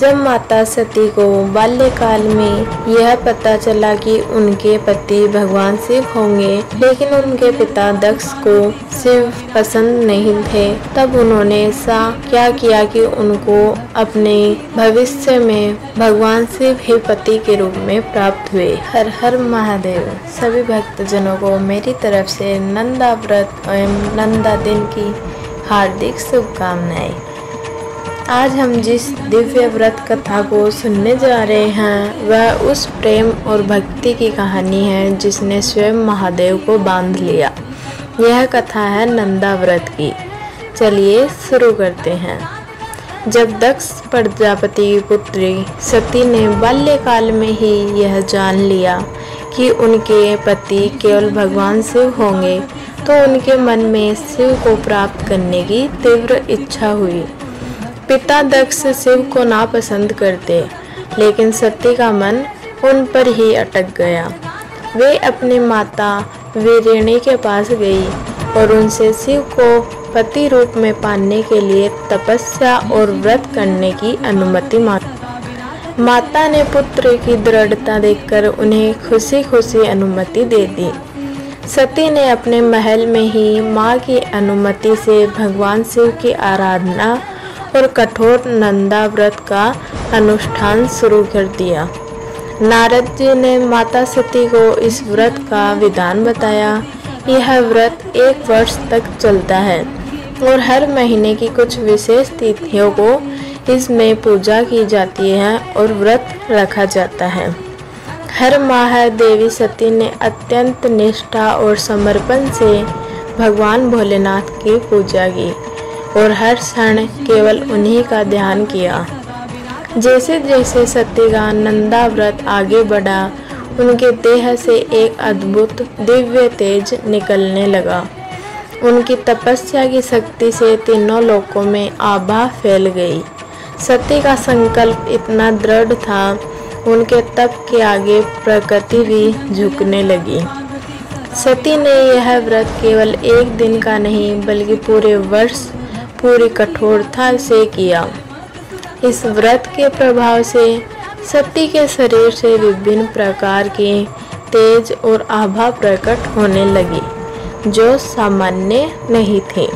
जब माता सती को बाल्यकाल में यह पता चला कि उनके पति भगवान शिव होंगे, लेकिन उनके पिता दक्ष को शिव पसंद नहीं थे, तब उन्होंने ऐसा क्या किया कि उनको अपने भविष्य में भगवान शिव ही पति के रूप में प्राप्त हुए। हर हर महादेव। सभी भक्तजनों को मेरी तरफ से नंदा व्रत एवं नंदा दिन की हार्दिक शुभकामनाएं। आज हम जिस दिव्य व्रत कथा को सुनने जा रहे हैं वह उस प्रेम और भक्ति की कहानी है जिसने स्वयं महादेव को बांध लिया। यह कथा है नंदा व्रत की। चलिए शुरू करते हैं। जब दक्ष प्रजापति की पुत्री सती ने बाल्यकाल में ही यह जान लिया कि उनके पति केवल भगवान शिव होंगे, तो उनके मन में शिव को प्राप्त करने की तीव्र इच्छा हुई। पिता दक्ष शिव को नापसंद करते, लेकिन सती का मन उन पर ही अटक गया। वे अपनी माता वीरिणी के पास गई और उनसे शिव को पति रूप में पाने के लिए तपस्या और व्रत करने की अनुमति मांगी। माता ने पुत्र की दृढ़ता देखकर उन्हें खुशी खुशी अनुमति दे दी। सती ने अपने महल में ही माँ की अनुमति से भगवान शिव की आराधना और कठोर नंदा व्रत का अनुष्ठान शुरू कर दिया। नारद जी ने माता सती को इस व्रत का विधान बताया। यह व्रत 1 वर्ष तक चलता है और हर महीने की कुछ विशेष तिथियों को इसमें पूजा की जाती है और व्रत रखा जाता है। हर माह देवी सती ने अत्यंत निष्ठा और समर्पण से भगवान भोलेनाथ की पूजा की और हर क्षण केवल उन्हीं का ध्यान किया। जैसे जैसे सती का नंदा व्रत आगे बढ़ा, उनके देह से एक अद्भुत दिव्य तेज निकलने लगा। उनकी तपस्या की शक्ति से तीनों लोकों में आभा फैल गई। सती का संकल्प इतना दृढ़ था, उनके तप के आगे प्रकृति भी झुकने लगी। सती ने यह व्रत केवल 1 दिन का नहीं बल्कि पूरे वर्ष पूरी कठोरता से किया। इस व्रत के प्रभाव से सती के शरीर से विभिन्न प्रकार के तेज और आभा प्रकट होने लगी, जो सामान्य नहीं थे।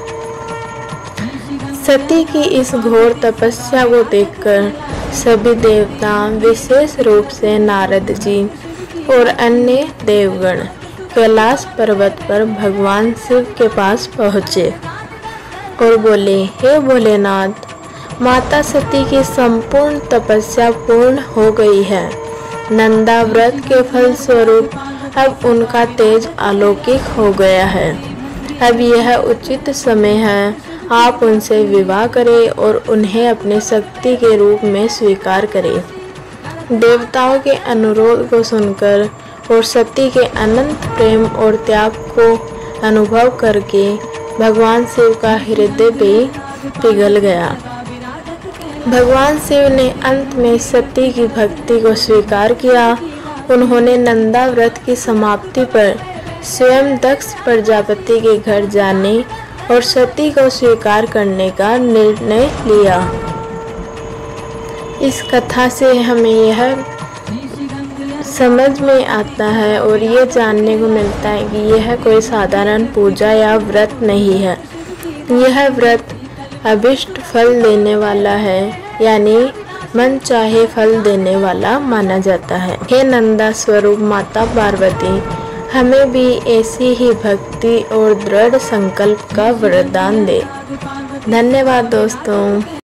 सती की इस घोर तपस्या को देखकर सभी देवता, विशेष रूप से नारद जी और अन्य देवगण कैलाश पर्वत पर भगवान शिव के पास पहुँचे और बोले, हे भोलेनाथ, माता सती की संपूर्ण तपस्या पूर्ण हो गई है। नंदा व्रत के फल स्वरूप अब उनका तेज अलौकिक हो गया है। अब यह उचित समय है, आप उनसे विवाह करें और उन्हें अपनी शक्ति के रूप में स्वीकार करें। देवताओं के अनुरोध को सुनकर और सती के अनंत प्रेम और त्याग को अनुभव करके भगवान शिव का हृदय भी पिघल गया। भगवान शिव ने अंत में सती की भक्ति को स्वीकार किया। उन्होंने नंदा व्रत की समाप्ति पर स्वयं दक्ष प्रजापति के घर जाने और सती को स्वीकार करने का निर्णय लिया। इस कथा से हमें यह समझ में आता है और ये जानने को मिलता है कि यह कोई साधारण पूजा या व्रत नहीं है। यह व्रत अभिष्ट फल देने वाला है, यानी मन चाहे फल देने वाला माना जाता है। हे नंदा स्वरूप माता पार्वती, हमें भी ऐसी ही भक्ति और दृढ़ संकल्प का वरदान दे। धन्यवाद दोस्तों।